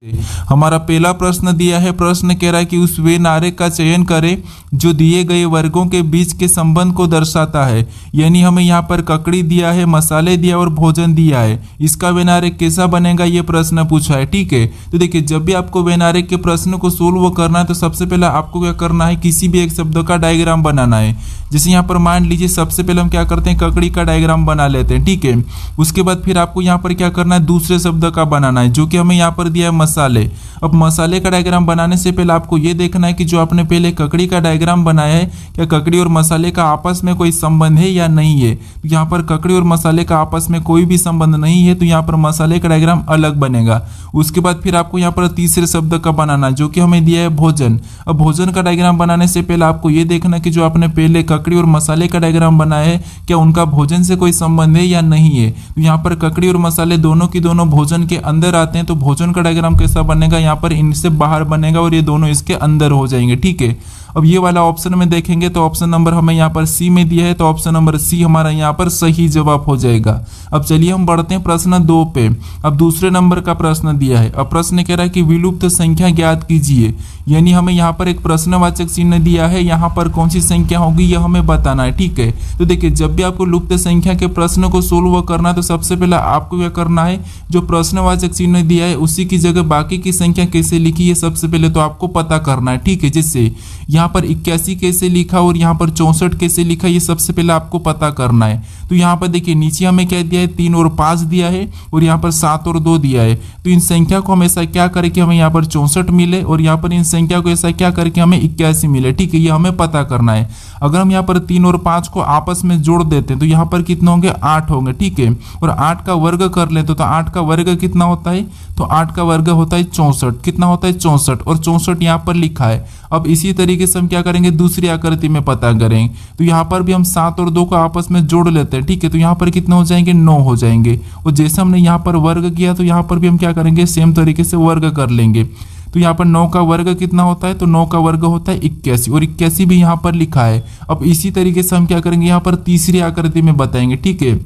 हमारा पहला प्रश्न दिया है। प्रश्न कह रहा है कि उस वे नारे का चयन करें जो दिए गए वर्गों के बीच के संबंध को दर्शाता है। यानी हमें यहाँ पर ककड़ी दिया है, मसाले दिया और भोजन दिया है। इसका वे नारे कैसा बनेगा ये प्रश्न पूछा है। ठीक है, तो देखिए जब भी आपको वे नारे के प्रश्न को सोल्व करना है तो सबसे पहले आपको क्या करना है, किसी भी एक शब्द का डायग्राम बनाना है। जैसे यहाँ पर मान लीजिए सबसे पहले हम क्या करते हैं, ककड़ी का डायग्राम बना लेते हैं। ठीक है, उसके बाद फिर आपको यहाँ पर क्या करना है, दूसरे शब्द का बनाना है जो कि हमें यहाँ पर दिया है मसाले। अब मसाले का डायग्राम बनाने से पहले आपको ये देखना है कि जो आपने पहले ककड़ी का डायग्राम बनाया है क्या ककड़ी और मसाले का आपस में कोई संबंध है या नहीं है। तो यहाँ पर ककड़ी और मसाले का आपस में कोई भी संबंध नहीं है तो यहाँ पर मसाले का डायग्राम अलग बनेगा। उसके बाद फिर आपको यहाँ पर तीसरे शब्द का बनाना जो कि हमें दिया है भोजन। अब भोजन का डायग्राम बनाने से पहले आपको ये देखना कि जो आपने पहले ककड़ी और मसाले का डायग्राम बनाया है क्या उनका भोजन से कोई संबंध है या नहीं है। तो यहाँ पर ककड़ी और मसाले दोनों की दोनों भोजन के अंदर आते हैं तो भोजन का डायग्राम कैसा बनेगा, यहाँ पर इनसे बाहर बनेगा और ये दोनों इसके अंदर हो जाएंगे। ठीक है, अब ये वाला ऑप्शन में देखेंगे तो ऑप्शन नंबर हमें यहाँ पर सी में दिया है तो ऑप्शन नंबर सी हमारा यहाँ पर सही जवाब हो जाएगा। अब चलिए हम बढ़ते हैं प्रश्न 2 पे। अब दूसरे नंबर का प्रश्न दिया है। अब प्रश्न कह रहा है कि विलुप्त संख्या ज्ञात कीजिए। यानी हमें यहाँ पर एक प्रश्नवाचक चिन्ह दिया है, यहाँ पर कौन सी संख्या होगी यह हमें बताना है। ठीक है, तो देखिए जब भी आपको लुप्त संख्या के प्रश्न को सोल्व करना है तो सबसे पहले आपको क्या करना है, जो प्रश्नवाचक चिन्ह दिया है उसी की जगह बाकी की संख्या कैसे लिखी है सबसे पहले तो आपको पता करना है। ठीक है, जैसे यहाँ पर 81 कैसे लिखा और यहाँ पर 64 कैसे लिखा ये सबसे पहले आपको पता करना है। तो यहाँ पर देखिए नीचे हमें क्या दिया है, 3 और 5 दिया है और यहाँ पर 7 और 2 दिया है। तो इन संख्या को हम ऐसा क्या करें कि हमें यहाँ पर 64 मिले और यहाँ पर इन संख्या को ऐसा क्या करके हमें 81 मिले। ठीक है, ये हमें पता करना है। अगर हम यहाँ पर 3 और 5 को आपस में जोड़ देते हैं तो यहाँ पर कितने होंगे, 8 होंगे। ठीक है, और 8 का वर्ग कर लेते तो 8 का वर्ग कितना होता है, तो 8 का वर्ग होता है 64। कितना होता है, 64 और 64 यहाँ पर लिखा है। अब इसी तरीके से हम क्या करेंगे, दूसरी आकृति में पता करेंगे तो यहाँ पर भी हम 7 और 2 को आपस में जोड़ लेते हैं। ठीक है, तो यहाँ पर कितने हो जाएंगे, 9 हो जाएंगे। और जैसे हमने यहाँ पर वर्ग किया तो यहाँ पर भी हम क्या करेंगे, सेम तरीके से वर्ग कर लेंगे। तो यहाँ पर 9 का वर्ग कितना होता है, तो 9 का वर्ग होता है 81 और 81 भी यहाँ पर लिखा है। अब इसी तरीके से हम क्या करेंगे, यहाँ पर तीसरी आकृति में बताएंगे। ठीक है,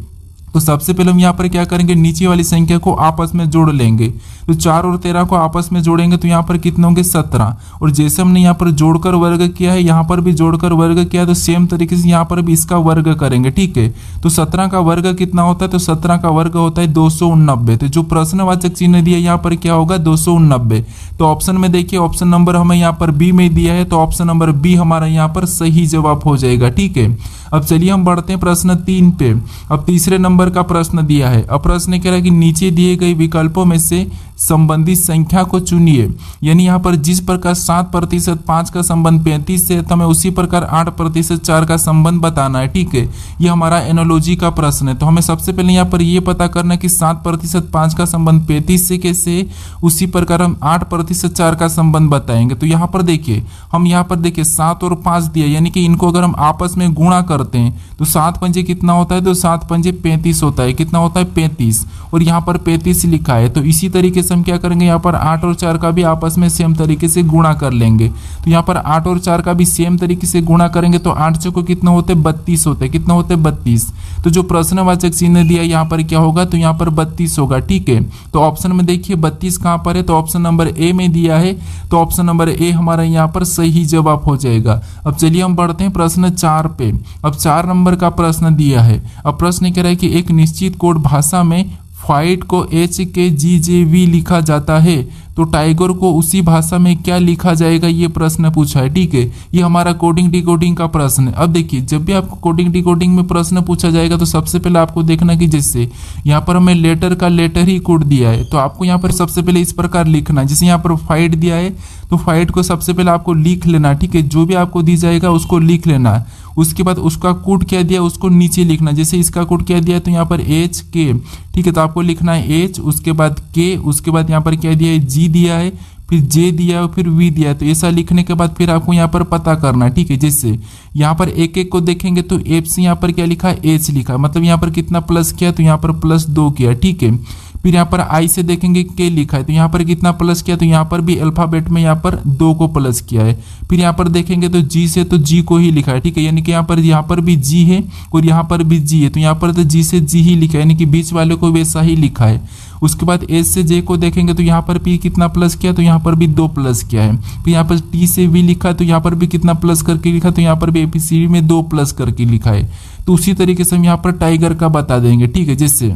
तो सबसे पहले हम यहाँ पर क्या करेंगे, नीचे वाली संख्या को आपस में जोड़ लेंगे। तो 4 और 13 को आपस में जोड़ेंगे तो यहाँ पर कितने होंगे, 17। और जैसे हमने यहाँ पर जोड़कर वर्ग किया है यहाँ पर भी जोड़कर वर्ग किया तो सेम तरीके से यहाँ पर भी इसका वर्ग करेंगे। ठीक है, तो 17 का वर्ग कितना होता है, तो 17 का वर्ग होता है 289। तो जो प्रश्नवाचक चिन्ह दिया यहाँ पर क्या होगा, 289। तो ऑप्शन में देखिए ऑप्शन नंबर हमें यहाँ पर बी में दिया है तो ऑप्शन नंबर बी हमारा यहाँ पर सही जवाब हो जाएगा। ठीक है, अब चलिए हम बढ़ते हैं प्रश्न 3 पे। अब तीसरे नंबर का प्रश्न दिया है। अब प्रश्न कह रहा है कि नीचे दिए गए विकल्पों में से संबंधित संख्या को चुनिए। यानी यहाँ पर जिस प्रकार 7% 5 का संबंध 35 से तो हमें उसी प्रकार 8% 4 का संबंध बताना है। ठीक है, ये हमारा एनोलॉजी का प्रश्न है। तो हमें सबसे पहले यहाँ पर ये पता करना है कि 7% 5 का संबंध 35 से कैसे, उसी प्रकार हम 8% 4 का संबंध बताएंगे। तो यहाँ पर देखिए हम यहाँ पर देखिए 7 और 5 दिया, यानी कि इनको अगर हम आपस में गुणा करते हैं तो 7 पंजे कितना होता है, तो 7 पंजे 35 होता है। कितना होता है, 35 और यहाँ पर 35 लिखा है। तो इसी तरीके से हम क्या करेंगे, यहाँ पर 8 और 4 का भी आपस में सेम तरीके से गुणा कर लेंगे। तो यहाँ पर 8 और 4 का भी सेम तरीके से गुणा करेंगे तो 8 चौको कितना होते हैं, 32 होते हैं। कितना होते हैं, 32। तो जो प्रश्नवाचक चिन्ह दिया यहाँ पर क्या होगा, तो यहाँ पर 32 होगा। ठीक है, तो ऑप्शन में देखिए 32 कहाँ पर है, तो ऑप्शन नंबर ए में दिया है तो ऑप्शन नंबर ए हमारा यहाँ पर सही जवाब हो जाएगा। अब चलिए हम बढ़ते हैं प्रश्न 4 पे। अब 4 नंबर का प्रश्न दिया है। अब प्रश्न कह रहा है कि एक निश्चित कोड भाषा में फाइट को HKGJV लिखा जाता है तो टाइगर को उसी भाषा में क्या लिखा जाएगा, ये प्रश्न पूछा है। ठीक है, ये हमारा कोडिंग डिकोडिंग का प्रश्न है। अब देखिए जब भी आपको कोडिंग डिकोडिंग में प्रश्न पूछा जाएगा तो सबसे पहले आपको देखना कि जैसे यहाँ पर हमें लेटर का लेटर ही कोड दिया है तो आपको यहाँ पर सबसे पहले इस प्रकार लिखना है। जैसे यहाँ पर फाइट दिया है तो फाइट को सबसे पहले आपको लिख लेना। ठीक है, जो भी आपको दी जाएगा उसको लिख लेना है। उसके बाद उसका कोड क्या दिया उसको नीचे लिखना। जैसे इसका कोड क्या दिया है तो यहाँ पर HK। ठीक है, तो आपको लिखना है H, उसके बाद K, उसके बाद यहाँ पर क्या दिया है, G दिया है, फिर J दिया है, फिर V दिया है। तो ऐसा लिखने के बाद फिर आपको यहाँ पर पता करना है। ठीक है, जैसे यहाँ पर एक एक को देखेंगे तो F से यहाँ पर क्या लिखा है, H लिखा, मतलब यहाँ पर कितना प्लस किया तो यहाँ पर +2 किया। ठीक है, फिर यहाँ पर आई से देखेंगे के लिखा है तो यहाँ पर कितना प्लस किया तो यहाँ पर भी अल्फाबेट में यहाँ पर 2 को प्लस किया है। फिर यहाँ पर देखेंगे तो जी से तो जी को ही लिखा है। ठीक है, यानी कि यहाँ पर भी जी है और यहाँ पर भी जी है तो यहाँ पर तो जी से जी ही लिखा है, यानी कि बीच वाले को वैसा ही लिखा है। उसके बाद एच से जे को देखेंगे तो यहाँ पर भी कितना प्लस किया, तो यहाँ पर भी 2 प्लस किया है। फिर यहाँ पर टी से वी लिखा तो यहाँ पर भी कितना प्लस करके लिखा, तो यहाँ पर भी एबीसीडी में 2 प्लस करके लिखा है। तो उसी तरीके से हम यहाँ पर टाइगर का बता देंगे, ठीक है। जैसे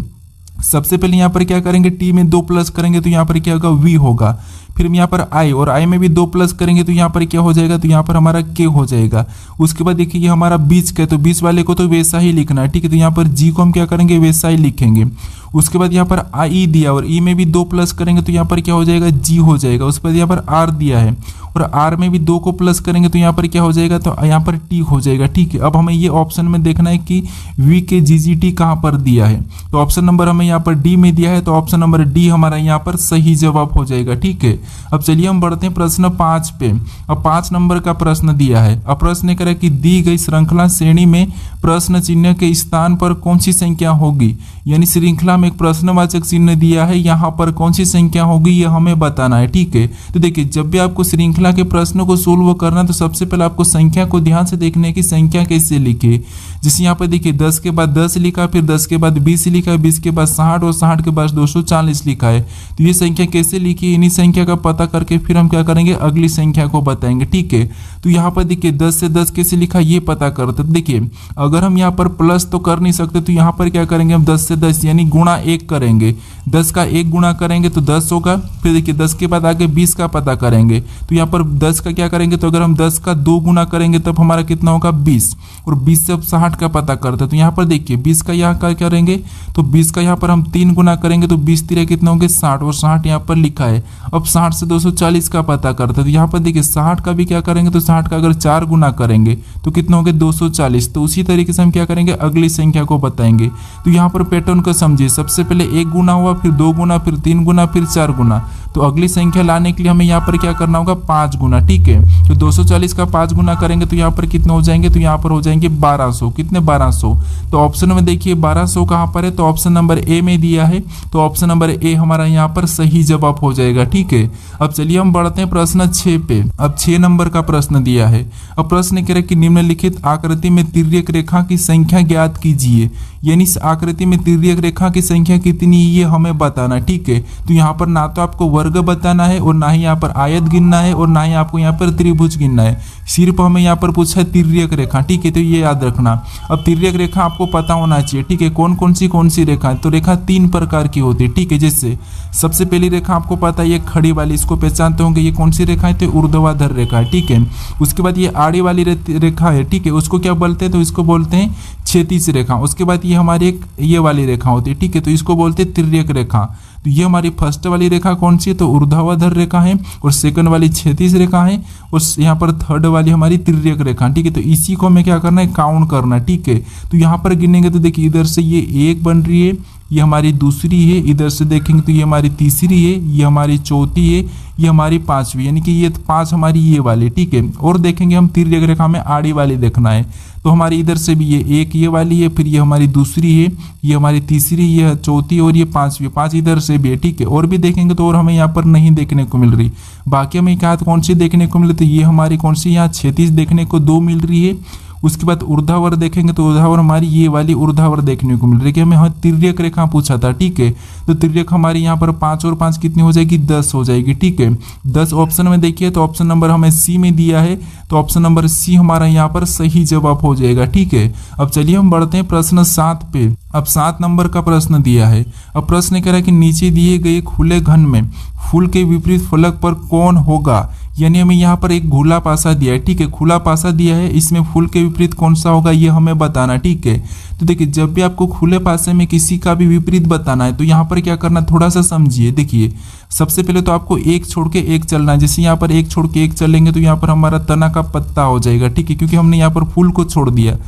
सबसे पहले यहाँ पर क्या करेंगे, टी में 2 प्लस करेंगे तो यहाँ पर क्या होगा, वी होगा। फिर हम यहाँ पर आई, और आई में भी 2 प्लस करेंगे तो यहाँ पर क्या हो जाएगा, तो यहाँ पर हमारा के हो जाएगा। उसके बाद देखिए ये हमारा बीच का है, तो बीच वाले को तो वैसा ही लिखना है, ठीक है। तो यहाँ पर जी को हम क्या करेंगे, वैसा ही लिखेंगे। उसके बाद यहाँ पर आई दिया और ई में भी 2 प्लस करेंगे तो यहाँ पर क्या हो जाएगा, जी हो जाएगा। उसके बाद यहाँ पर आर दिया है और आर में भी 2 को प्लस करेंगे तो यहाँ पर क्या हो जाएगा, तो यहाँ पर टी हो जाएगा, ठीक है। अब हमें ये ऑप्शन में देखना है कि वी के जीजीटी कहाँ पर दिया है। तो ऑप्शन नंबर हमें यहाँ पर डी में दिया है, तो ऑप्शन नंबर डी हमारा यहाँ पर सही जवाब हो जाएगा, ठीक है। अब चलिए हम बढ़ते हैं प्रश्न 5 पे। अब 5 नंबर का प्रश्न दिया है। अब प्रश्न करें कि दी गई श्रृंखला श्रेणी में प्रश्न चिन्ह के स्थान पर कौन सी संख्या होगी, यानी श्रृंखला में एक प्रश्नवाचक चिन्ह दिया है, यहाँ पर कौन सी संख्या होगी ये हमें बताना है, ठीक है। तो देखिए जब भी आपको श्रृंखला के प्रश्नों को सोल्व करना तो सबसे पहले आपको संख्या को ध्यान से देखने की संख्या कैसे लिखे। जैसे यहाँ पर देखिए 10 के बाद 10 लिखा, फिर 10 के बाद 20 लिखा है, 20 के बाद 60 और 60 के बाद 240 लिखा है। तो ये संख्या कैसे लिखी, इन्हीं संख्या का पता करके फिर हम क्या करेंगे, अगली संख्या को बताएंगे, ठीक है। तो यहाँ पर देखिए 10 से 10 कैसे लिखा ये पता करते। देखिए अगर हम यहाँ पर प्लस तो कर नहीं सकते तो यहाँ पर क्या करेंगे, हम 10 से 10 यानी गुणा 1 करेंगे। 10 का 1 गुणा करेंगे तो 10 होगा। फिर देखिए 10 के बाद आगे 20 का पता करेंगे तो यहाँ पर 10 का क्या करेंगे, तो अगर हम 10 का 2 गुना करेंगे तब हमारा कितना होगा, 20। और 20 से अब 60 का पता करते हैं तो यहाँ पर देखिए 20 का यहाँ का करेंगे तो 20 का यहाँ पर हम 3 गुना करेंगे तो 20 3 कितना होंगे, 60 और 60 यहाँ पर लिखा है। अब 60 से 240 का पता करते हैं तो यहाँ पर देखिए 60 का भी क्या करेंगे, तो 60 का अगर 4 गुना करेंगे तो कितना होंगे, 240। तो उसी तरीके से हम क्या करेंगे, अगली संख्या को बताएंगे। तो यहाँ पर पैटर्न को समझिए, सबसे पहले 1 गुना हुआ, फिर 2 गुना, फिर 3 गुना, फिर 4 गुना। तो अगली संख्या लाने के लिए हमें यहाँ पर क्या करना होगा, 5 गुना, ठीक है। तो 240 का 5 गुना करेंगे तो यहाँ पर कितने हो जाएंगे, तो यहाँ पर हो जाएंगे 1200। कितने, 1200। तो ऑप्शन में देखिए 1200 कहाँ पर है, तो ऑप्शन नंबर ए में दिया है, तो ऑप्शन नंबर ए हमारा यहाँ पर सही जवाब हो जाएगा, ठीक है। अब चलिए हम बढ़ते हैं प्रश्न 6 पे। अब 6 नंबर का प्रश्न दिया है। अब प्रश्न कह रहा है कि निम्नलिखित आकृति में तिर्यक रेखा की संख्या ज्ञात कीजिए, यानी इस आकृति में तिर्यक रेखा की संख्या कितनी ये हमें बताना, ठीक है। तो यहाँ पर ना तो आपको वर्ग बताना है और ना ही यहाँ पर आयत गिनना है और ना ही आपको यहाँ पर त्रिभुज गिनना है, सिर्फ हमें यहाँ पर पूछा है तिर्यक रेखा, ठीक है। तो ये याद रखना। अब तिर्यक रेखा आपको पता होना चाहिए, ठीक है। कौन कौन सी रेखा है, तो रेखा 3 प्रकार की होती है, ठीक है। जैसे सबसे पहली रेखा आपको पता है ये खड़ी वाली, इसको पहचानते होंगे, ये कौन सी रेखा है, तो ऊर्ध्वाधर रेखा है, ठीक है। उसके बाद ये आड़ी वाली रेखा है, ठीक है, उसको क्या बोलते हैं, तो इसको बोलते हैं क्षैतिज रेखा। उसके बाद ये हमारी एक ये वाली रेखा होती है, ठीक है, तो इसको बोलते हैं तिर्यक रेखा। तो ये हमारी फर्स्ट वाली रेखा कौन सी है, तो ऊर्ध्वाधर रेखा है, और सेकंड वाली क्षैतिज रेखा है, और यहाँ पर थर्ड वाली हमारी तिर्यक रेखा, ठीक है। तो इसी को हमें क्या करना है, काउंट करना, ठीक है। तो यहाँ पर गिनेंगे तो देखिए इधर से ये 1 बन रही है, ये हमारी दूसरी है, इधर से देखेंगे तो ये हमारी तीसरी है, ये हमारी चौथी है, ये हमारी 5वीं, यानी कि ये 5 हमारी ये वाली, ठीक है। और देखेंगे हम तिर्यक रेखा में आड़ी वाली देखना है, तो हमारी इधर से भी ये 1 ये वाली है, फिर ये हमारी दूसरी है, ये हमारी तीसरी, ये चौथी और ये 5वीं, 5 इधर से भी है, ठीक है। और भी देखेंगे तो और हमें यहाँ पर नहीं देखने को मिल रही। बाकी हमें क्या कौन सी देखने को मिल रही, तो ये हमारी कौन सी यहाँ क्षैतिज देखने को 2 मिल रही है। उसके बाद ऊर्ध्वाधर देखेंगे तो ऊर्ध्वाधर हमारी ये वाली ऊर्ध्वाधर देखने को मिल रही है, कि हमें हाँ तिर्यक रेखा पूछा था, ठीक है। तो तिर्यक हमारी यहाँ पर 5 और 5 कितनी हो जाएगी, 10 हो जाएगी, ठीक है। 10 ऑप्शन में देखिए तो ऑप्शन नंबर हमें सी में दिया है, तो ऑप्शन नंबर सी हमारा यहाँ पर सही जवाब हो जाएगा, ठीक है। अब चलिए हम बढ़ते हैं प्रश्न 7 पे। अब 7 नंबर का प्रश्न दिया है। अब प्रश्न कह रहा है कि नीचे दिए गए खुले घन में फूल के विपरीत फलक पर कौन होगा, यानी हमें यहाँ पर एक खुला पासा दिया है, ठीक है, खुला पासा दिया है, इसमें फूल के विपरीत कौन सा होगा ये हमें बताना, ठीक है। तो देखिए जब भी आपको खुले पासे में किसी का भी विपरीत बताना है तो यहाँ पर क्या करना, थोड़ा सा समझिए। देखिए सबसे पहले तो आपको एक छोड़ के एक चलना है, जैसे यहाँ पर एक छोड़ के एक चलेंगे तो यहाँ पर हमारा तना का पत्ता हो जाएगा, ठीक है, क्योंकि हमने यहाँ पर फूल को छोड़ दिया।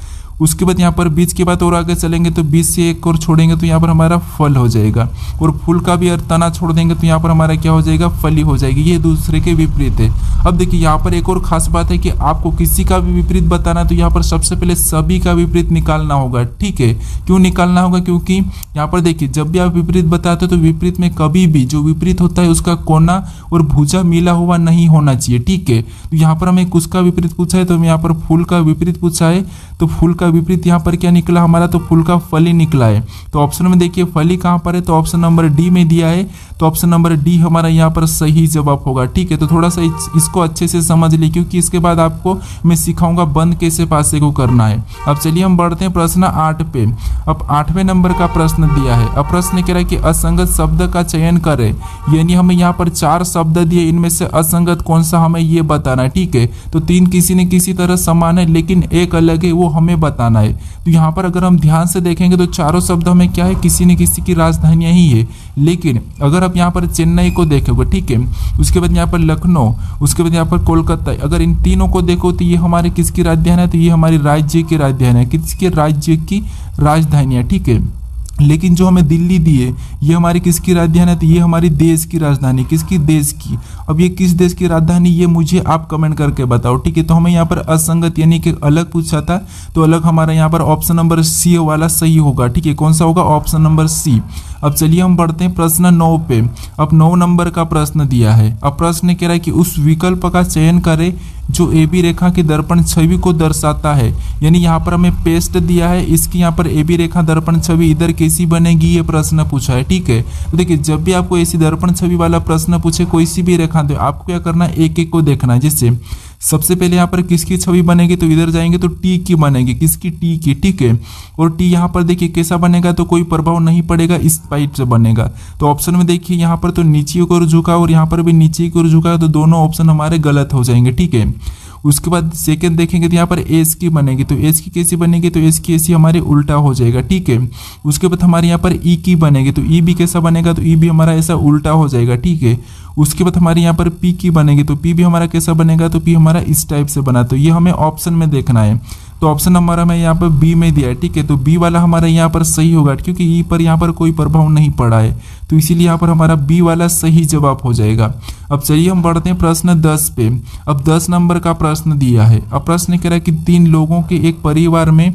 उसके बाद यहाँ पर बीच के बाद और आगे चलेंगे तो बीच से एक और छोड़ेंगे तो यहाँ पर हमारा फल हो जाएगा, और फूल का भी तना छोड़ देंगे तो यहाँ पर हमारा क्या हो जाएगा, फली हो जाएगी। ये दूसरे के विपरीत है। अब देखिए यहाँ पर एक और खास बात है कि आपको किसी का भी विपरीत बताना है तो यहाँ पर सबसे पहले सभी का विपरीत निकालना होगा, ठीक है। क्यों निकालना होगा, क्योंकि यहाँ पर देखिए जब भी आप विपरीत बताते हो तो विपरीत में कभी भी जो विपरीत होता है उसका कोना और भुजा मिला हुआ नहीं होना चाहिए, ठीक है। तो यहाँ पर हमें उसका विपरीत पूछा है तो यहाँ पर फूल का विपरीत पूछा है, तो फूल का विपरीत यहाँ पर क्या निकला हमारा, तो फूल का फली निकला है। तो ऑप्शन में देखिए फली कहाँ पर है, तो ऑप्शन नंबर डी में दिया है। तो ऑप्शन नंबर डी हमारा यहाँ पर सही जवाब होगा। ठीक है, तो थोड़ा सा इसको अच्छे से समझ ली, क्योंकि इसके बाद आपको मैं सिखाऊंगा बंद कैसे पासे को करना है। अब चलिए हम बढ़ते हैं प्रश्न 8 पे। अब 8वें नंबर का प्रश्न दिया है। अब प्रश्न कह रहा है कि असंगत शब्द का चयन करें, यानी हमें यहाँ पर 4 शब्द दिए, इनमें से असंगत कौन सा हमें ये बताना है। ठीक है, तो 3 किसी न किसी तरह समान है, लेकिन एक अलग है, वो हमें बताना है। तो यहाँ पर अगर हम ध्यान से देखेंगे तो चारों शब्द हमें क्या है, किसी न किसी की राजधानियां ही है। लेकिन अगर आप यहाँ पर चेन्नई को देखोगे, ठीक है, उसके बाद यहाँ पर लखनऊ, उसके बाद यहाँ पर कोलकाता, अगर इन तीनों को देखो तो ये हमारे किसकी राजधानी है, तो ये हमारी राज्य की राजधानी है, किसके राज्य की राजधानी है। ठीक है, लेकिन जो हमें दिल्ली दी है ये हमारी किसकी राजधानी है, तो ये हमारी देश की राजधानी, किसकी, देश की। अब ये किस देश की राजधानी, ये मुझे आप कमेंट करके बताओ। ठीक है, तो हमें यहाँ पर असंगत यानी कि अलग पूछा था, तो अलग हमारा यहाँ पर ऑप्शन नंबर सी वाला सही होगा। ठीक है, कौन सा होगा, ऑप्शन नंबर सी। अब चलिए हम बढ़ते हैं प्रश्न 9 पे। अब 9 नंबर का प्रश्न दिया है। अब प्रश्न कह रहा है कि उस विकल्प का चयन करें जो AB रेखा की दर्पण छवि को दर्शाता है, यानी यहाँ पर हमें पेस्ट दिया है, इसकी यहाँ पर AB रेखा दर्पण छवि इधर कैसी बनेगी, ये प्रश्न पूछा है। ठीक है, तो देखिए जब भी आपको ऐसी दर्पण छवि वाला प्रश्न पूछे, कोई सी भी रेखा दे, आपको क्या करना है, एक एक को देखना है। जैसे सबसे पहले यहाँ पर किसकी छवि बनेगी, तो इधर जाएंगे तो टी की बनेगी, किसकी, टी की। ठीक है, और टी यहाँ पर देखिए कैसा बनेगा, तो कोई प्रभाव नहीं पड़ेगा, इस टाइप से बनेगा। तो ऑप्शन में देखिए यहाँ पर तो नीचे की ओर झुका और यहाँ पर भी नीचे की ओर झुका, तो दोनों ऑप्शन हमारे गलत हो जाएंगे। ठीक है, उसके बाद सेकंड देखेंगे तो यहाँ पर एस की बनेगी, तो एस की कैसी बनेगी, तो एस की ऐसी हमारी उल्टा हो जाएगा। ठीक है, उसके बाद हमारे यहाँ पर ई की बनेगी, तो ई भी कैसा बनेगा, तो ई भी हमारा ऐसा उल्टा हो जाएगा। ठीक है, उसके बाद हमारे यहाँ पर पी की बनेगी, तो पी भी हमारा कैसा बनेगा, तो पी हमारा इस टाइप से बना। तो ये हमें ऑप्शन में देखना है। तो ऑप्शन हमारा हमें यहाँ पर बी में दिया है। ठीक है, तो बी वाला हमारा यहाँ पर सही होगा, क्योंकि ई पर यहाँ पर कोई प्रभाव नहीं पड़ा है, तो इसीलिए यहाँ पर हमारा बी वाला सही जवाब हो जाएगा। अब चलिए हम बढ़ते हैं प्रश्न 10 पे। अब 10 नंबर का प्रश्न दिया है। अब प्रश्न कह रहा है कि 3 लोगों के एक परिवार में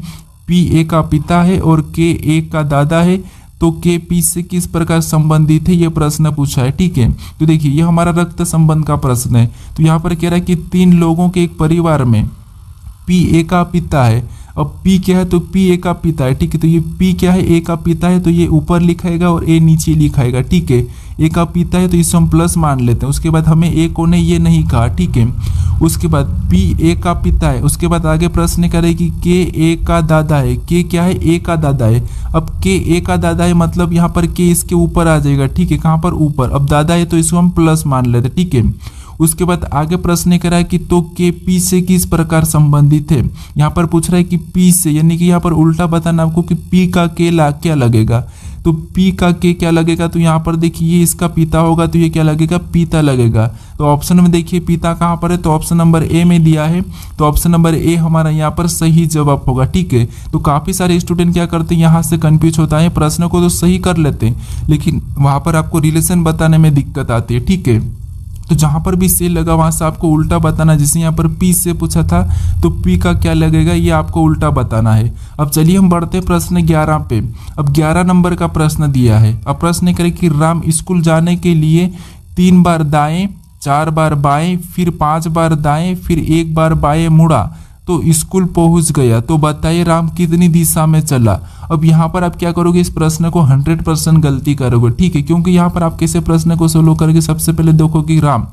पी ए का पिता है और के ए का दादा है, तो के पी से किस प्रकार संबंधित है, ये प्रश्न पूछा है। ठीक है, तो देखिए ये हमारा रक्त संबंध का प्रश्न है। तो यहाँ पर कह रहा है कि 3 लोगों के एक परिवार में पी ए का पिता है। अब पी क्या है, तो पी ए का पिता है। ठीक है, तो ये पी क्या है, ए का पिता है, तो ये ऊपर लिखाएगा और ए नीचे लिखाएगा। ठीक है, ए का पिता है तो इसे हम प्लस मान लेते हैं। उसके बाद हमें ए को ने ये नहीं कहा। ठीक है, उसके बाद पी ए का पिता है। उसके बाद आगे प्रश्न करे कि के ए का दादा है। के क्या है, ए का दादा है। अब के ए का दादा है मतलब यहाँ पर के इसके ऊपर आ जाएगा। ठीक है, कहाँ पर, ऊपर। अब दादा है तो इसको हम प्लस मान लेते। ठीक है, उसके बाद आगे प्रश्न करा है कि तो के पी से किस प्रकार संबंधित है। यहाँ पर पूछ रहा है कि पी से, यानी कि यहाँ पर उल्टा बताना आपको कि पी का के क्या लगेगा। तो पी का के क्या लगेगा, तो यहाँ पर देखिए ये इसका पिता होगा, तो ये क्या लगेगा, पिता लगेगा। तो ऑप्शन में देखिए पिता कहाँ पर है, तो ऑप्शन नंबर ए में दिया है। तो ऑप्शन नंबर ए हमारा यहाँ पर सही जवाब होगा। ठीक है, तो काफी सारे स्टूडेंट क्या करते हैं, यहाँ से कंफ्यूज होता है, प्रश्न को तो सही कर लेते हैं लेकिन वहां पर आपको रिलेशन बताने में दिक्कत आती है। ठीक है, तो जहां पर भी से लगा वहां से आपको उल्टा बताना। जैसे यहाँ पर पी से पूछा था तो पी का क्या लगेगा, ये आपको उल्टा बताना है। अब चलिए हम बढ़ते प्रश्न 11 पे। अब 11 नंबर का प्रश्न दिया है। अब प्रश्न करें कि राम स्कूल जाने के लिए 3 बार दाएं, 4 बार बाएं, फिर 5 बार दाएं, फिर 1 बार बाएं मुड़ा तो स्कूल पहुंच गया, तो बताइए राम कितनी दिशा में चला। अब यहाँ पर आप क्या करोगे, इस प्रश्न को 100% गलती करोगे। ठीक है, क्योंकि यहाँ पर आप कैसे प्रश्न को सोल्व करोगे, सबसे पहले देखो कि राम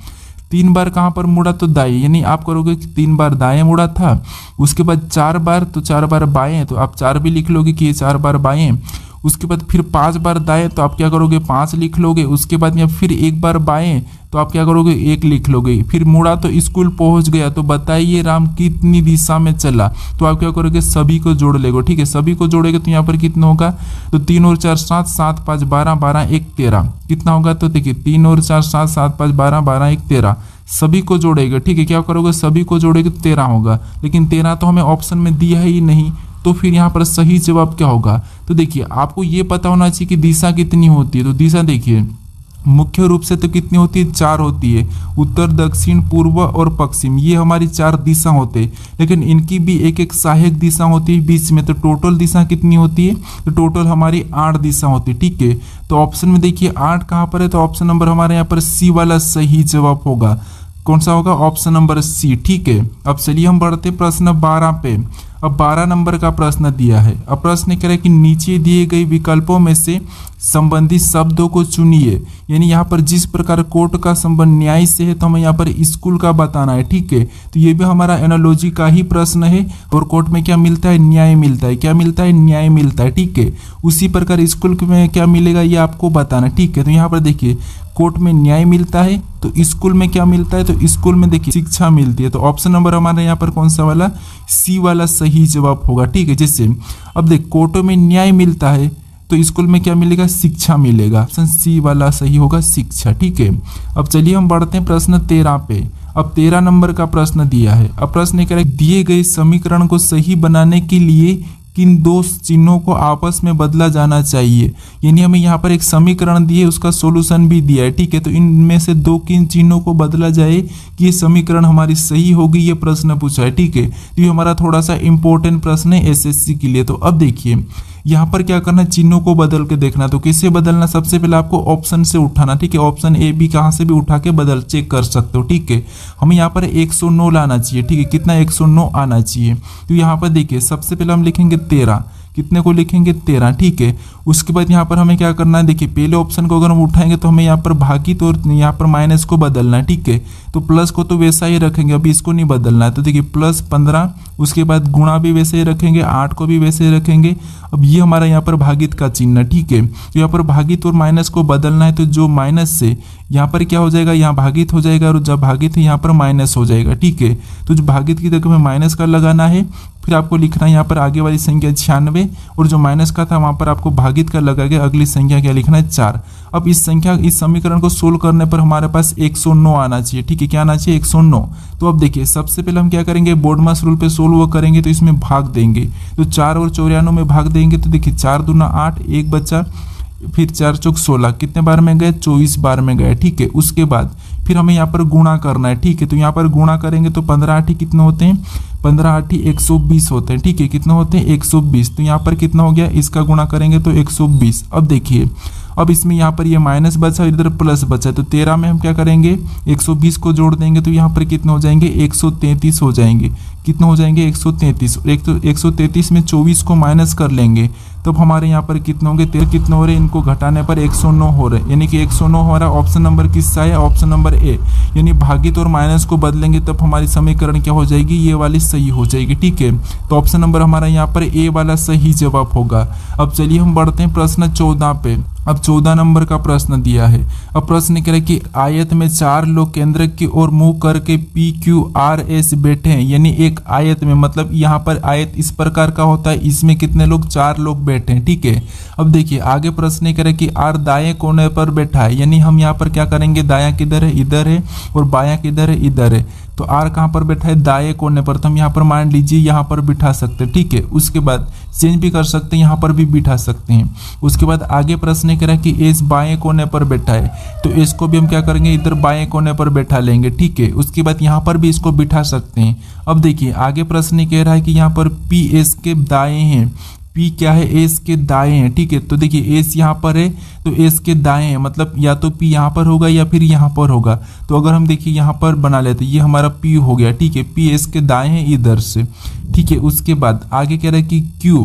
3 बार कहाँ पर मुड़ा, तो दाएं, यानी आप करोगे कि 3 बार दाएं मुड़ा था। उसके बाद 4 बार, तो 4 बार बाएं, तो आप 4 भी लिख लोगे कि ये 4 बार बाएं। उसके बाद फिर 5 बार दाएं, तो आप क्या करोगे 5 लिख लोगे। उसके बाद या फिर 1 बार बाएं, तो आप क्या करोगे 1 लिख लोगे। फिर मुड़ा तो स्कूल पहुंच गया, तो बताइए राम कितनी दिशा में चला। तो आप क्या करोगे, सभी को जोड़ लेगो। ठीक है, सभी को जोड़ेगे तो यहाँ पर कितना होगा, तो 3 और 4 7, 7 5 12, 12 1 13 कितना होगा, तो देखिए 3 और 4 7, 7 5 12, 12 1 13 सभी को जोड़ेगा। ठीक है, क्या करोगे, सभी को जोड़ेगे तो 13 होगा, लेकिन 13 तो हमें ऑप्शन में दिया ही नहीं, तो फिर यहाँ पर सही जवाब क्या होगा। तो देखिए आपको ये पता होना चाहिए कि दिशा कितनी होती है। तो दिशा देखिए मुख्य रूप से तो कितनी होती है, 4 होती है, उत्तर दक्षिण पूर्व और पश्चिम, ये हमारी 4 दिशा होते हैं। लेकिन इनकी भी एक एक सहायक दिशा होती है बीच में, तो टोटल दिशा कितनी होती है, तो टोटल हमारी 8 दिशा होती है। ठीक है, तो ऑप्शन में देखिए 8 कहाँ पर है, तो ऑप्शन नंबर हमारे यहाँ पर सी वाला सही जवाब होगा। कौन सा होगा, ऑप्शन नंबर सी। ठीक है, अब चलिए हम बढ़ते प्रश्न 12 पे। अब 12 नंबर का प्रश्न दिया है। अब प्रश्न कह रहा है कि नीचे दिए गए विकल्पों में से संबंधित शब्दों को चुनिए। यानी यहाँ पर जिस प्रकार कोर्ट का संबंध न्याय से है तो हमें यहाँ पर स्कूल का बताना है, ठीक है। तो ये भी हमारा एनालॉजी का ही प्रश्न है। और कोर्ट में क्या मिलता है? न्याय मिलता है। क्या मिलता है? न्याय मिलता है, ठीक है। उसी प्रकार स्कूल में क्या मिलेगा ये आपको बताना, ठीक है। तो यहाँ पर देखिए कोर्ट में न्याय मिलता है तो स्कूल में क्या मिलता है? तो स्कूल में देखिए शिक्षा मिलती है। तो ऑप्शन नंबर हमारे यहाँ पर कौन सा वाला? सी वाला सही जवाब होगा, ठीक है। जैसे अब देख कोर्टों में न्याय मिलता है तो स्कूल में क्या मिलेगा? शिक्षा मिलेगा। ऑप्शन सी वाला सही होगा, शिक्षा, ठीक है। अब चलिए हम बढ़ते हैं प्रश्न 13 पे। अब 13 नंबर का प्रश्न दिया है। अब प्रश्न कह रहा है दिए गए समीकरण को सही बनाने के लिए किन दो चिन्हों को आपस में बदला जाना चाहिए। यानी हमें यहाँ पर एक समीकरण दिए, उसका सॉल्यूशन भी दिया है, ठीक है। तो इनमें से दो किन चिन्हों को बदला जाए कि ये समीकरण हमारी सही होगी, ये प्रश्न पूछा है, ठीक है। तो ये हमारा थोड़ा सा इंपॉर्टेंट प्रश्न है एसएससी के लिए। तो अब देखिए यहाँ पर क्या करना, चिन्हों को बदल के देखना। तो किससे बदलना? सबसे पहले आपको ऑप्शन से उठाना, ठीक है। ऑप्शन ए बी कहाँ से भी उठा के बदल चेक कर सकते हो, ठीक है। हमें यहाँ पर 109 लाना चाहिए, ठीक है। कितना? 109 आना चाहिए। तो यहाँ पर देखिए सबसे पहले हम लिखेंगे 13। कितने को लिखेंगे? 13, ठीक है। उसके बाद यहाँ पर हमें क्या करना है? देखिए पहले ऑप्शन को अगर हम उठाएंगे तो हमें यहाँ पर भागित और यहाँ पर माइनस को बदलना है, ठीक है। तो प्लस को तो वैसा ही रखेंगे, अभी इसको नहीं बदलना है। तो देखिए प्लस 15, उसके बाद गुणा भी वैसे ही रखेंगे, 8 को भी वैसे ही रखेंगे। अब ये हमारा यहाँ पर भागित का चिन्ह, ठीक है। तो यहाँ पर भागित और माइनस को बदलना है। तो जो माइनस से यहाँ पर क्या हो जाएगा? यहाँ भागित हो जाएगा, और जब भागित है यहाँ पर माइनस हो जाएगा, ठीक है। तो जो भागित की जगह में माइनस का लगाना है, फिर आपको लिखना है यहाँ पर आगे वाली संख्या 96, और जो माइनस का था वहाँ पर आपको भागित का लगा के अगली संख्या क्या लिखना है? 4। अब इस समीकरण को सोल्व करने पर हमारे पास 109 आना चाहिए, ठीक है। क्या आना चाहिए? 109। तो अब देखिए सबसे पहले हम क्या करेंगे? बोर्डमास रूल पे सोल्व करेंगे तो इसमें भाग देंगे। तो 4 और 94 में भाग देंगे तो देखिए 4 दूना 8, 1 बचा, फिर 4 चौक 16, कितने बार में गए? 24 बार में गए, ठीक है। उसके बाद फिर हमें यहाँ पर गुणा करना है, ठीक है। तो यहाँ पर गुणा करेंगे तो 15 8 कितने होते हैं? 15 8 120 होते हैं, ठीक है। कितने होते हैं? 120। तो यहाँ पर कितना हो गया? इसका गुणा करेंगे तो 120। अब देखिए अब इसमें यहाँ पर ये माइनस बचा, इधर प्लस बचा। तो 13 में हम क्या करेंगे? 120 को जोड़ देंगे तो यहाँ पर कितने हो जाएंगे? 133 हो जाएंगे। कितने हो जाएंगे? 133। 133 में 24 को माइनस कर लेंगे तब हमारे यहाँ पर कितने होंगे? 13 कितने हो रहे हैं? इनको घटाने पर 109 हो रहे हैं। यानी कि 109 हमारा ऑप्शन नंबर किसका है? Option number A. यानी भागित और माइनस को बदलेंगे तब हमारी समीकरण क्या हो जाएगी? ये वाली सही हो जाएगी, ठीक है। तो ऑप्शन नंबर हमारा यहाँ पर ए वाला सही जवाब होगा। अब चलिए हम बढ़ते हैं प्रश्न 14 पे। अब 14 नंबर का प्रश्न दिया है। अब प्रश्न कह रहा है कि आयत में 4 लोग केंद्र की ओर मुंह करके PQRS बैठे हैं। यानी एक आयत में, मतलब यहाँ पर आयत इस प्रकार का होता है, इसमें कितने लोग? 4 लोग बैठे हैं, ठीक है। अब देखिए आगे प्रश्न कह रहा है कि आर दाएं कोने पर बैठा है। यानी हम यहाँ पर क्या करेंगे? दायां किधर है? इधर है। और बायां किधर है? इधर है। तो आर कहाँ पर बैठा है? दाएं कोने पर। तो हम यहाँ पर मान लीजिए यहाँ पर बिठा सकते हैं, ठीक है। उसके बाद चेंज भी कर सकते हैं, यहाँ पर भी बिठा सकते हैं। उसके बाद आगे प्रश्न कह रहा है कि एस बाएं कोने पर बैठा है। तो एस को भी हम क्या करेंगे? इधर बाएं कोने पर बैठा लेंगे, ठीक है। उसके बाद यहाँ पर भी इसको बिठा सकते हैं। अब देखिए आगे प्रश्न कह रहा है कि यहाँ पर पी एस के दाएं हैं। पी क्या है? एस के दाएं है, ठीक है। तो देखिए एस यहाँ पर है तो एस के दाएं है, मतलब या तो पी यहाँ पर होगा या फिर यहाँ पर होगा। तो अगर हम देखिए यहाँ पर बना लेते, ये हमारा पी हो गया, ठीक है। पी एस के दाएं है इधर से, ठीक है। उसके बाद आगे कह रहा है कि क्यू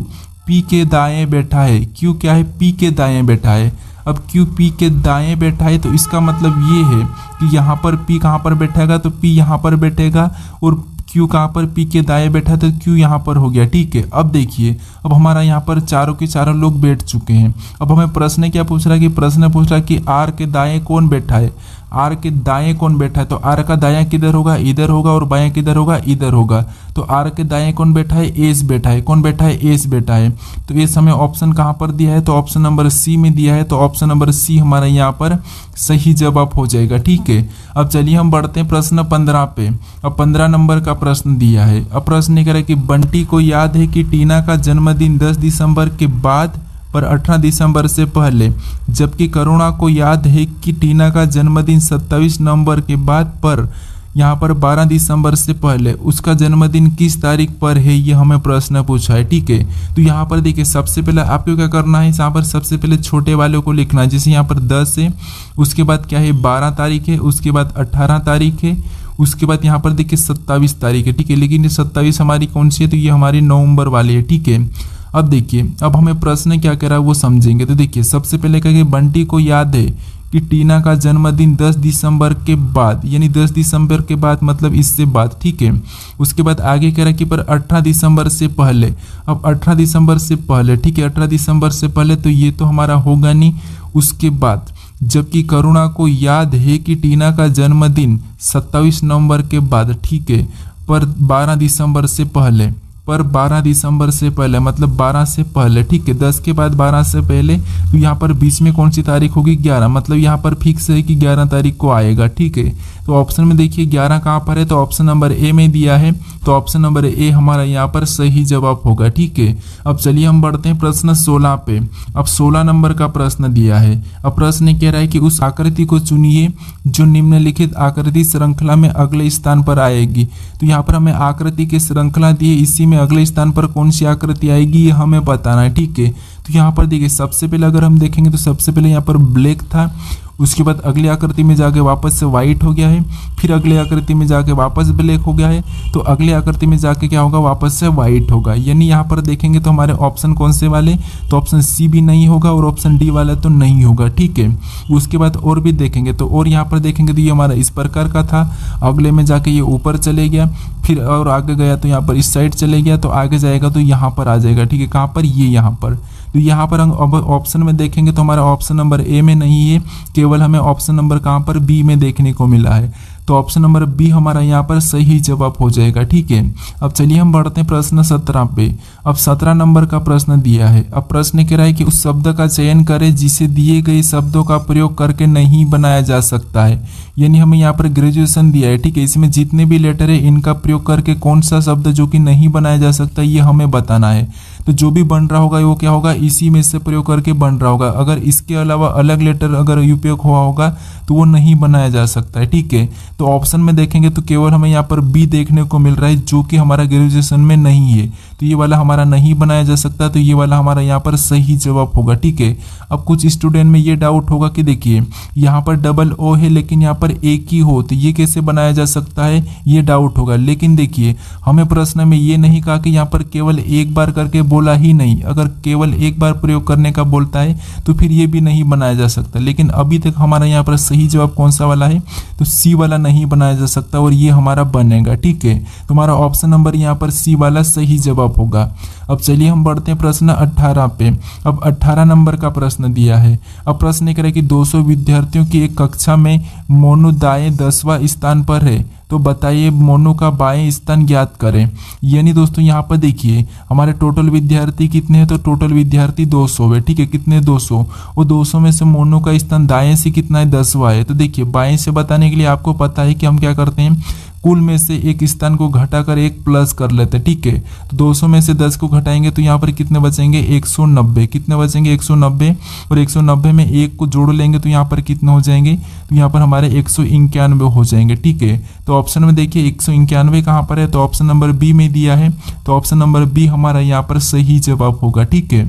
पी के दाएं बैठा है। क्यू क्या है? पी के दाएं बैठा है। अब क्यू पी के दाएं बैठा है तो इसका मतलब ये है कि यहाँ पर पी कहाँ पर बैठेगा? तो पी यहाँ पर बैठेगा, और क्यू कहाँ पर? पी के दाएं बैठा तो क्यू यहाँ पर हो गया, ठीक है। अब देखिए अब हमारा यहाँ पर चारों के चारों लोग बैठ चुके हैं। अब हमें प्रश्न क्या पूछ रहा है? कि प्रश्न पूछ रहा है कि आर के दाएं कौन बैठा है? आर के दाएं कौन बैठा है? तो आर का दायां किधर होगा? इधर होगा। और बायां किधर होगा? इधर होगा। तो आर के दाएं कौन बैठा है? एस बैठा है। कौन बैठा है? एस बैठा है। तो एस हमें ऑप्शन कहाँ पर दिया है? तो ऑप्शन नंबर सी में दिया है। तो ऑप्शन नंबर सी हमारा यहाँ पर सही जवाब हो जाएगा, ठीक है। अब चलिए हम बढ़ते हैं प्रश्न 15 पे। अब 15 नंबर का प्रश्न दिया है। अब प्रश्न कह रहा है कि बंटी को याद है कि टीना का जन्मदिन 10 दिसंबर के बाद पर 18 दिसंबर से पहले, जबकि करुणा को याद है कि टीना का जन्मदिन 27 नवंबर के बाद पर यहाँ पर 12 दिसंबर से पहले उसका जन्मदिन किस तारीख पर है, ये हमें प्रश्न पूछा है। ठीक है, तो यहाँ पर देखिए सबसे पहले आपको क्या करना है, यहाँ पर सबसे पहले छोटे वालों को लिखना है। जैसे यहाँ पर 10 है, उसके बाद क्या है 12 तारीख है, उसके बाद 18 तारीख है, उसके बाद यहाँ पर देखिए 27 तारीख है। ठीक है, लेकिन ये 27 हमारी कौन सी है, तो ये हमारी नवंबर वाली है। ठीक है, अब देखिए अब हमें प्रश्न क्या कह रहा है वो समझेंगे। तो देखिए सबसे पहले क्या, बंटी को याद है कि टीना का जन्मदिन 10 दिसंबर के बाद, यानी 10 दिसंबर के बाद मतलब इससे बाद। ठीक है, उसके बाद आगे कह रहा है कि पर 18 दिसंबर से पहले। अब 18 दिसंबर से पहले, ठीक है, 18 दिसंबर से पहले तो ये तो हमारा होगा नहीं। उसके बाद जबकि करुणा को याद है कि टीना का जन्मदिन 27 नवंबर के बाद। ठीक है, पर 12 दिसंबर से पहले, पर 12 दिसंबर से पहले मतलब 12 से पहले। ठीक है, 10 के बाद 12 से पहले, तो यहाँ पर बीच में कौन सी तारीख होगी, 11, मतलब यहाँ पर फिक्स है कि 11 तारीख को आएगा। ठीक है, तो ऑप्शन में देखिए 11 कहाँ पर है, तो ऑप्शन नंबर ए में दिया है, तो ऑप्शन नंबर ए हमारा यहाँ पर सही जवाब होगा। ठीक है, अब चलिए हम बढ़ते हैं प्रश्न 16 पे। अब 16 नंबर का प्रश्न दिया है। अब प्रश्न कह रहा है कि उस आकृति को चुनिए जो निम्नलिखित आकृति श्रृंखला में अगले स्थान पर आएगी। तो यहाँ पर हमें आकृति की श्रृंखला दी है, इसी में अगले स्थान पर कौन सी आकृति आएगी ये हमें बताना है। ठीक है, तो यहाँ पर देखिए सबसे पहले अगर हम देखेंगे तो सबसे पहले यहाँ पर ब्लैक था, उसके बाद अगली आकृति में जाके वापस से व्हाइट हो गया है, फिर अगली आकृति में जाके वापस ब्लैक हो गया है, तो अगली आकृति में जाके क्या होगा, वापस से व्हाइट होगा। यानी यहाँ पर देखेंगे तो हमारे ऑप्शन कौन से वाले, तो ऑप्शन सी भी नहीं होगा और ऑप्शन डी वाला तो नहीं होगा। ठीक है, उसके बाद और भी देखेंगे तो और यहाँ पर देखेंगे तो ये हमारा इस प्रकार का था, अगले में जाके ये ऊपर चले गया, फिर और आगे गया तो यहाँ पर इस साइड चले गया, तो आगे जाएगा तो यहाँ पर आ जाएगा। ठीक है, कहाँ पर, ये यहाँ पर। तो यहाँ पर हम ऑप्शन में देखेंगे तो हमारा ऑप्शन नंबर ए में नहीं है, केवल हमें ऑप्शन नंबर कहाँ पर, बी में देखने को मिला है। तो ऑप्शन नंबर बी हमारा यहाँ पर सही जवाब हो जाएगा। ठीक है, अब चलिए हम बढ़ते हैं प्रश्न 17 पे। अब 17 नंबर का प्रश्न दिया है। अब प्रश्न कह रहा है कि उस शब्द का चयन करें जिसे दिए गए शब्दों का प्रयोग करके नहीं बनाया जा सकता है। यानी हमें यहाँ पर ग्रेजुएशन दिया है। ठीक है, इसमें जितने भी लेटर है इनका प्रयोग करके कौन सा शब्द जो कि नहीं बनाया जा सकता ये हमें बताना है। तो जो भी बन रहा होगा वो क्या होगा, इसी में से प्रयोग करके बन रहा होगा। अगर इसके अलावा अलग लेटर अगर उपयोग हुआ होगा तो वो नहीं बनाया जा सकता है। ठीक है, तो ऑप्शन में देखेंगे तो केवल हमें यहाँ पर बी देखने को मिल रहा है जो कि हमारा ग्रेजुएशन में नहीं है, तो ये वाला हमारा नहीं बनाया जा सकता, तो ये वाला हमारा यहाँ पर सही जवाब होगा। ठीक है, अब कुछ स्टूडेंट में ये डाउट होगा कि देखिए यहाँ पर डबल ओ है लेकिन यहाँ पर एक ही हो, तो ये कैसे बनाया जा सकता है, ये डाउट होगा। लेकिन देखिए हमें प्रश्न में ये नहीं कहा कि यहाँ पर केवल एक बार करके बोला ही नहीं, अगर केवल एक बार प्रयोग करने का बोलता है तो फिर ये भी नहीं बनाया जा सकता। लेकिन अभी तक हमारा यहाँ पर सही जवाब कौन सा वाला है, तो सी वाला नहीं बनाया जा सकता और ये हमारा बनेगा। ठीक है, तो हमारा ऑप्शन नंबर यहाँ पर सी वाला सही जवाब होगा। अब चलिए हम बढ़ते हैं प्रश्न 18 पे। अब 18 नंबर का प्रश्न दिया है। अब प्रश्न कह रहा है कि 200 विद्यार्थियों की एक कक्षा में मोनू दाएं 10वां स्थान पर है, तो बताइए मोनू का बाएं स्थान ज्ञात करें। यानी दोस्तों यहाँ पर देखिए हमारे टोटल विद्यार्थी कितने हैं, तो टोटल विद्यार्थी 200 है। ठीक है, कितने 200, वो 200 में से मोनू का स्थान दाएं से कितना है, 10वां है। तो देखिए बाएं से बताने के लिए आपको पता है कि हम क्या करते हैं, कुल में से एक स्थान को घटाकर एक प्लस कर लेते हैं। ठीक है, तो 200 में से 10 को घटाएंगे तो यहाँ पर कितने बचेंगे, 190। कितने बचेंगे, 190, और 190 में एक को जोड़ लेंगे तो यहाँ पर कितने हो जाएंगे, तो यहाँ पर हमारे 191 हो जाएंगे। ठीक है, तो ऑप्शन में देखिए 191 कहाँ पर है, तो ऑप्शन नंबर बी में दिया है, तो ऑप्शन नंबर बी हमारा यहाँ पर सही जवाब होगा। ठीक है,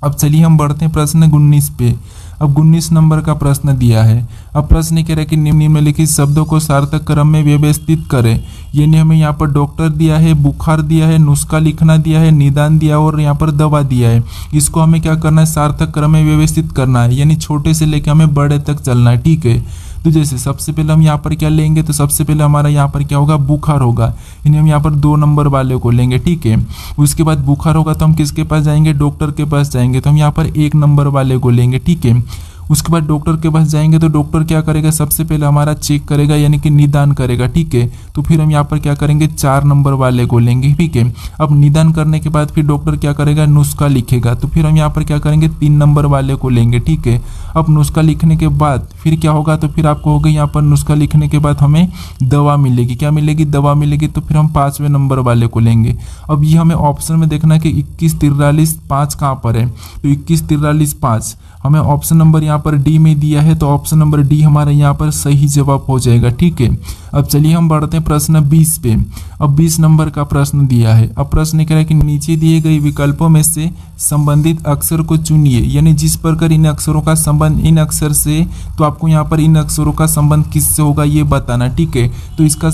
अब चलिए हम बढ़ते हैं प्रश्न 19 पे। अब 19 नंबर का प्रश्न दिया है। अब प्रश्न कह रहा है कि निम्नलिखित शब्दों को सार्थक क्रम में व्यवस्थित करें। यानी हमें यहाँ पर डॉक्टर दिया है, बुखार दिया है, नुस्खा लिखना दिया है, निदान दिया और यहाँ पर दवा दिया है। इसको हमें क्या करना है, सार्थक क्रम में व्यवस्थित करना है, यानी छोटे से लेकर हमें बड़े तक चलना है। ठीक है, तो जैसे सबसे पहले हम यहाँ पर क्या लेंगे, तो सबसे पहले हमारा यहाँ पर क्या होगा, बुखार होगा, यानी हम यहाँ पर 2 नंबर वाले को लेंगे। ठीक है, उसके बाद बुखार होगा तो हम किसके पास जाएंगे, डॉक्टर के पास जाएंगे, तो हम यहाँ पर 1 नंबर वाले को लेंगे। ठीक है, उसके बाद डॉक्टर के पास जाएंगे तो डॉक्टर क्या करेगा, सबसे पहले हमारा चेक करेगा यानी कि निदान करेगा। ठीक है, तो फिर हम यहाँ पर क्या करेंगे, 4 नंबर वाले को लेंगे। ठीक है, अब निदान करने के बाद फिर डॉक्टर क्या करेगा, नुस्खा लिखेगा, तो फिर हम यहाँ पर क्या करेंगे, 3 नंबर वाले को लेंगे। ठीक है, अब नुस्खा लिखने के बाद फिर क्या होगा, तो फिर आपको होगा यहाँ पर नुस्खा लिखने के बाद हमें दवा मिलेगी। क्या मिलेगी, दवा मिलेगी, तो फिर हम 5वें नंबर वाले को लेंगे। अब ये हमें ऑप्शन में देखना है कि 21, 43, 5 कहाँ पर है, तो 21, 43, 5 हमें ऑप्शन नंबर यहाँ पर डी में दिया है, तो ऑप्शन नंबर डी हमारा यहाँ पर सही जवाब हो जाएगा। ठीक है, अब चलिए हम बढ़ते हैं प्रश्न 20 पे। अब 20 नंबर का प्रश्न दिया है। अब प्रश्न कह रहा है कि नीचे दिए गए विकल्पों में से संबंधित अक्षर को चुनिए, यानी जिस प्रकार इन अक्षरों का संबंध इन अक्षर से, तो आपको यहाँ पर इन अक्षरों का संबंध किससे होगा ये बताना। ठीक है, तो इसका